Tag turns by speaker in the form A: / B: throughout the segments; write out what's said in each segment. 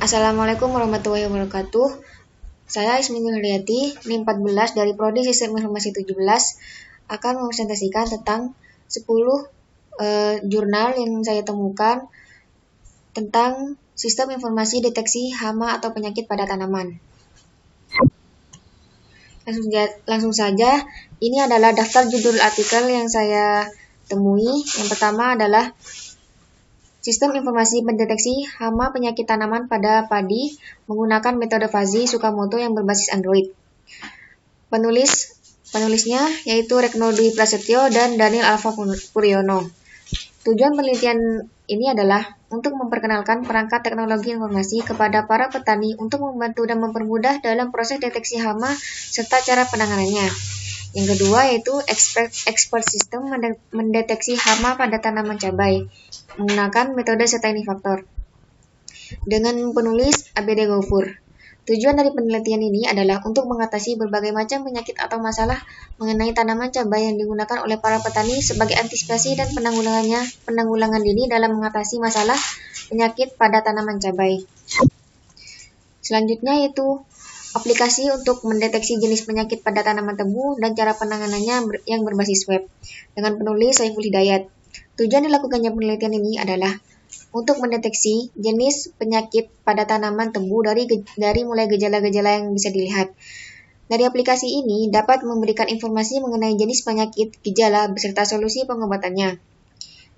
A: Assalamualaikum warahmatullahi wabarakatuh. Saya Ismi Nuhriyati, NIM 14 dari Prodi Sistem Informasi 17 akan mempresentasikan tentang 10 jurnal yang saya temukan tentang sistem informasi deteksi hama atau penyakit pada tanaman. Langsung saja, ini adalah daftar judul artikel yang saya temui. Yang pertama adalah Sistem informasi mendeteksi hama penyakit tanaman pada padi menggunakan metode Fuzzy Tsukamoto yang berbasis Android. Penulisnya yaitu Retno Dwi Prasetyo dan Daniel Alfa Puryono. Tujuan penelitian ini adalah untuk memperkenalkan perangkat teknologi informasi kepada para petani untuk membantu dan mempermudah dalam proses deteksi hama serta cara penanganannya. Yang kedua yaitu expert system mendeteksi hama pada tanaman cabai menggunakan metode staining factor dengan penulis ABD Ghaufur. Tujuan dari penelitian ini adalah untuk mengatasi berbagai macam penyakit atau masalah mengenai tanaman cabai yang digunakan oleh para petani sebagai antisipasi dan penanggulangan dini dalam mengatasi masalah penyakit pada tanaman cabai. Selanjutnya yaitu aplikasi untuk mendeteksi jenis penyakit pada tanaman tebu dan cara penanganannya yang berbasis web dengan penulis Saiful Hidayat. Tujuan dilakukannya penelitian ini adalah untuk mendeteksi jenis penyakit pada tanaman tebu dari mulai gejala-gejala yang bisa dilihat. Dari aplikasi ini dapat memberikan informasi mengenai jenis penyakit, gejala, beserta solusi pengobatannya.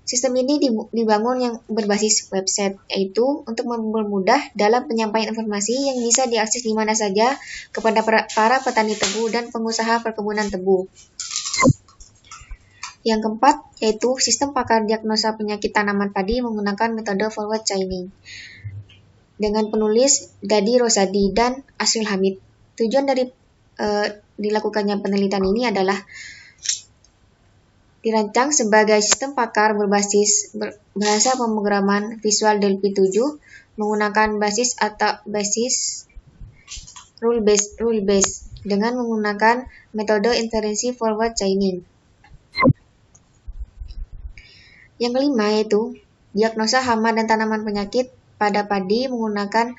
A: Sistem ini dibangun yang berbasis website, yaitu untuk mempermudah dalam penyampaian informasi yang bisa diakses di mana saja kepada para petani tebu dan pengusaha perkebunan tebu. Yang keempat, yaitu sistem pakar diagnosa penyakit tanaman padi menggunakan metode forward chaining dengan penulis Dadi Rosadi dan Asril Hamid. Tujuan dari dilakukannya penelitian ini adalah dirancang sebagai sistem pakar berbasis bahasa pemrograman Visual Delphi 7 menggunakan basis rule based dengan menggunakan metode inferensi forward chaining. Yang kelima yaitu diagnosa hama dan tanaman penyakit pada padi menggunakan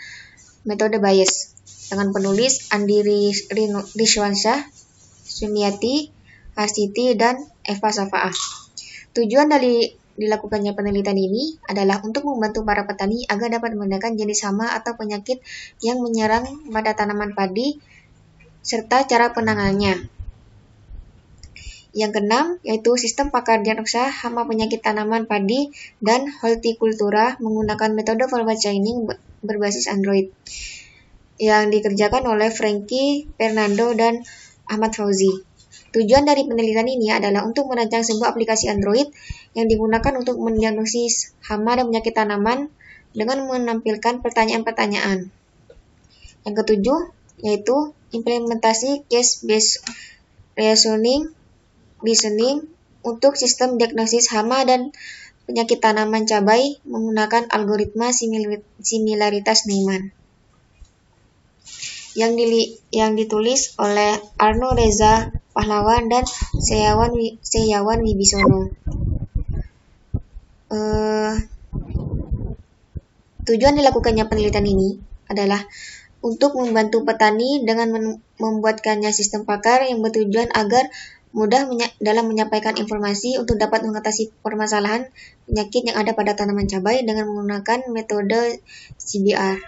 A: metode Bayes dengan penulis Andi Rishwansyah, Sumiati, Harsiti, dan Eva Safaah. Tujuan dari dilakukannya penelitian ini adalah untuk membantu para petani agar dapat membedakan jenis hama atau penyakit yang menyerang pada tanaman padi serta cara penanganannya. Yang keenam yaitu sistem pakar diagnosa hama penyakit tanaman padi dan hortikultura menggunakan metode forward chaining berbasis Android yang dikerjakan oleh Frankie Fernando dan Ahmad Fauzi. Tujuan dari penelitian ini adalah untuk merancang sebuah aplikasi Android yang digunakan untuk mendiagnosis hama dan penyakit tanaman dengan menampilkan pertanyaan-pertanyaan. Yang ketujuh yaitu implementasi case-based reasoning untuk sistem diagnosis hama dan penyakit tanaman cabai menggunakan algoritma similaritas Neyman yang ditulis oleh Arno Reza Pahlawan dan Sehyawan Wibisono. Tujuan dilakukannya penelitian ini adalah untuk membantu petani dengan membuatkannya sistem pakar yang bertujuan agar mudah dalam menyampaikan informasi untuk dapat mengatasi permasalahan penyakit yang ada pada tanaman cabai dengan menggunakan metode CBR.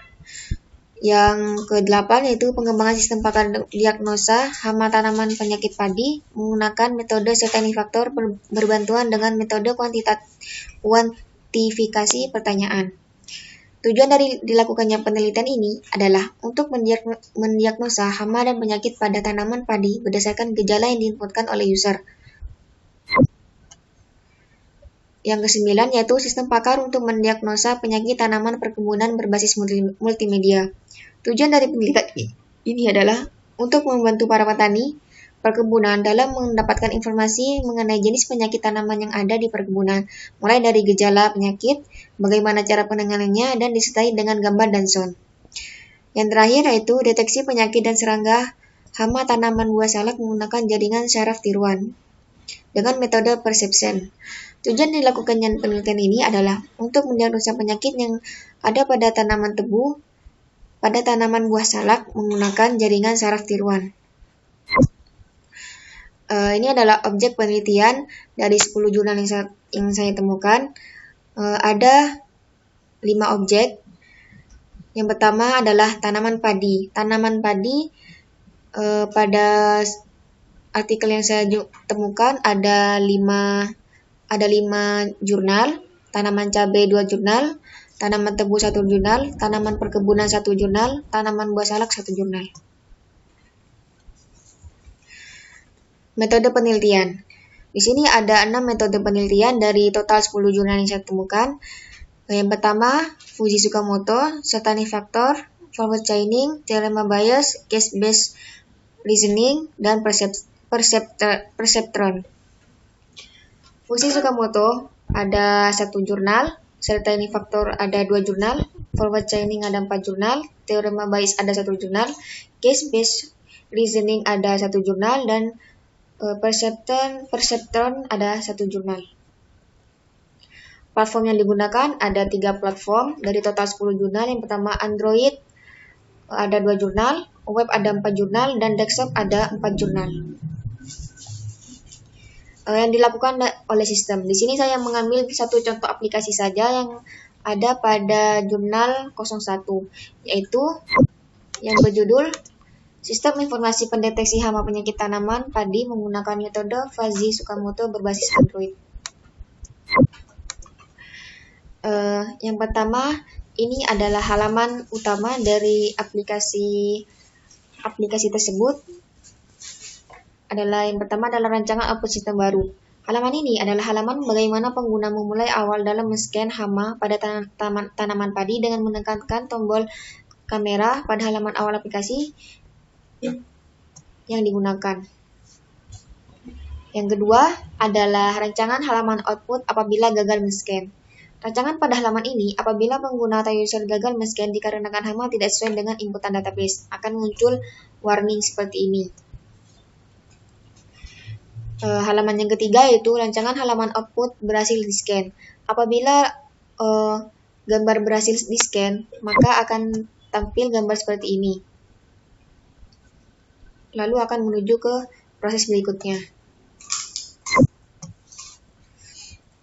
A: Yang ke-8 yaitu pengembangan sistem pakar diagnosa hama tanaman penyakit padi menggunakan metode staining factor berbantuan dengan metode kuantifikasi pertanyaan. Tujuan dari dilakukannya penelitian ini adalah untuk mendiagnosa hama dan penyakit pada tanaman padi berdasarkan gejala yang diinputkan oleh user. Yang ke-9 yaitu sistem pakar untuk mendiagnosa penyakit tanaman perkebunan berbasis multimedia. Tujuan dari penelitian ini adalah untuk membantu para petani perkebunan dalam mendapatkan informasi mengenai jenis penyakit tanaman yang ada di perkebunan, mulai dari gejala penyakit, bagaimana cara penanganannya, dan disertai dengan gambar dan sound. Yang terakhir yaitu deteksi penyakit dan serangga hama tanaman buah salak menggunakan jaringan syaraf tiruan dengan metode perception. Tujuan dilakukannya penelitian ini adalah untuk mendiagnosa penyakit yang ada pada tanaman tebu pada tanaman buah salak menggunakan jaringan saraf tiruan. Ini adalah objek penelitian dari 10 jurnal yang saya temukan. Ada 5 objek. Yang pertama adalah tanaman padi. Tanaman padi pada artikel yang saya temukan ada 5 jurnal. Tanaman cabai 2 jurnal, tanaman tebu 1 jurnal, tanaman perkebunan 1 jurnal, tanaman buah salak 1 jurnal. Metode penelitian. Di sini ada 6 metode penelitian dari total 10 jurnal yang saya temukan. Yang pertama, Fuji Tsukamoto, Satanic Factor, Forward Chaining, Theorem Bias, Case-Based Reasoning, dan Perceptron. Fuji Tsukamoto ada 1 jurnal, Satanic Factor ada 2 jurnal, Forward Chaining ada 4 jurnal, Theorem Bias ada 1 jurnal, Case-Based Reasoning ada 1 jurnal, dan Perceptron ada 1 jurnal. Platform yang digunakan ada 3 platform dari total 10 jurnal. Yang pertama Android ada 2 jurnal, web ada 4 jurnal, dan desktop ada 4 jurnal. Yang dilakukan oleh sistem. Di sini saya mengambil satu contoh aplikasi saja yang ada pada jurnal 01, yaitu yang berjudul Sistem Informasi Pendeteksi Hama Penyakit Tanaman Padi menggunakan metode Fuji Tsukamoto berbasis Android. Yang pertama, ini adalah halaman utama dari aplikasi tersebut. Yang pertama adalah rancangan output sistem baru. Halaman ini adalah halaman bagaimana pengguna memulai awal dalam men-scan hama pada tanaman padi dengan menekankan tombol kamera pada halaman awal aplikasi yang digunakan. Yang kedua adalah rancangan halaman output apabila gagal men-scan. Rancangan pada halaman ini, apabila pengguna atau user gagal men-scan dikarenakan hama tidak sesuai dengan inputan database, akan muncul warning seperti ini. Halaman yang ketiga yaitu rancangan halaman output berhasil di-scan. Apabila gambar berhasil di-scan, maka akan tampil gambar seperti ini. Lalu akan menuju ke proses berikutnya.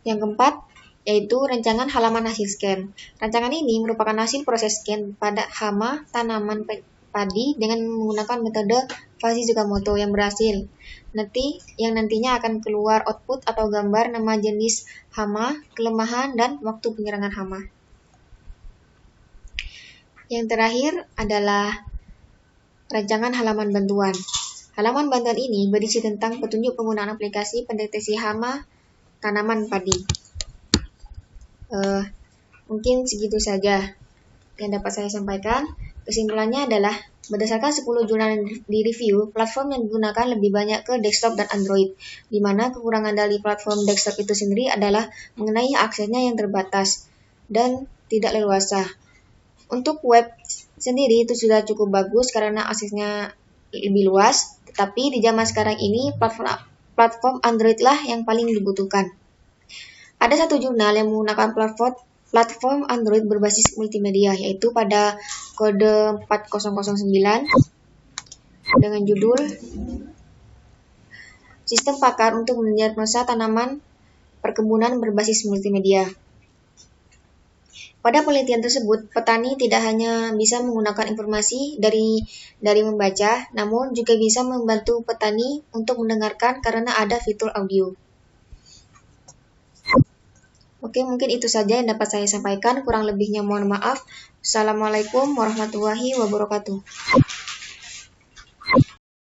A: Yang keempat, yaitu rancangan halaman hasil scan. Rancangan ini merupakan hasil proses scan pada hama tanaman padi dengan menggunakan metode Fuji Tsukamoto yang berhasil. Yang nantinya akan keluar output atau gambar nama jenis hama, kelemahan, dan waktu penyerangan hama. Yang terakhir adalah rancangan halaman bantuan. Halaman bantuan ini berisi tentang petunjuk penggunaan aplikasi pendeteksi hama tanaman padi. Mungkin segitu saja yang dapat saya sampaikan. Kesimpulannya adalah, berdasarkan 10 jurnal yang di-review, platform yang digunakan lebih banyak ke desktop dan Android, di mana kekurangan dari platform desktop itu sendiri adalah mengenai aksesnya yang terbatas dan tidak leluasa. Untuk web sendiri itu sudah cukup bagus karena aksesnya lebih luas, tetapi di zaman sekarang ini platform Android lah yang paling dibutuhkan. Ada 1 jurnal yang menggunakan platform Android berbasis multimedia, yaitu pada kode 4009 dengan judul Sistem Pakar untuk Mendiagnosa Tanaman Perkebunan Berbasis Multimedia. Pada penelitian tersebut, petani tidak hanya bisa menggunakan informasi dari membaca, namun juga bisa membantu petani untuk mendengarkan karena ada fitur audio. Oke, mungkin itu saja yang dapat saya sampaikan. Kurang lebihnya mohon maaf. Assalamualaikum warahmatullahi wabarakatuh.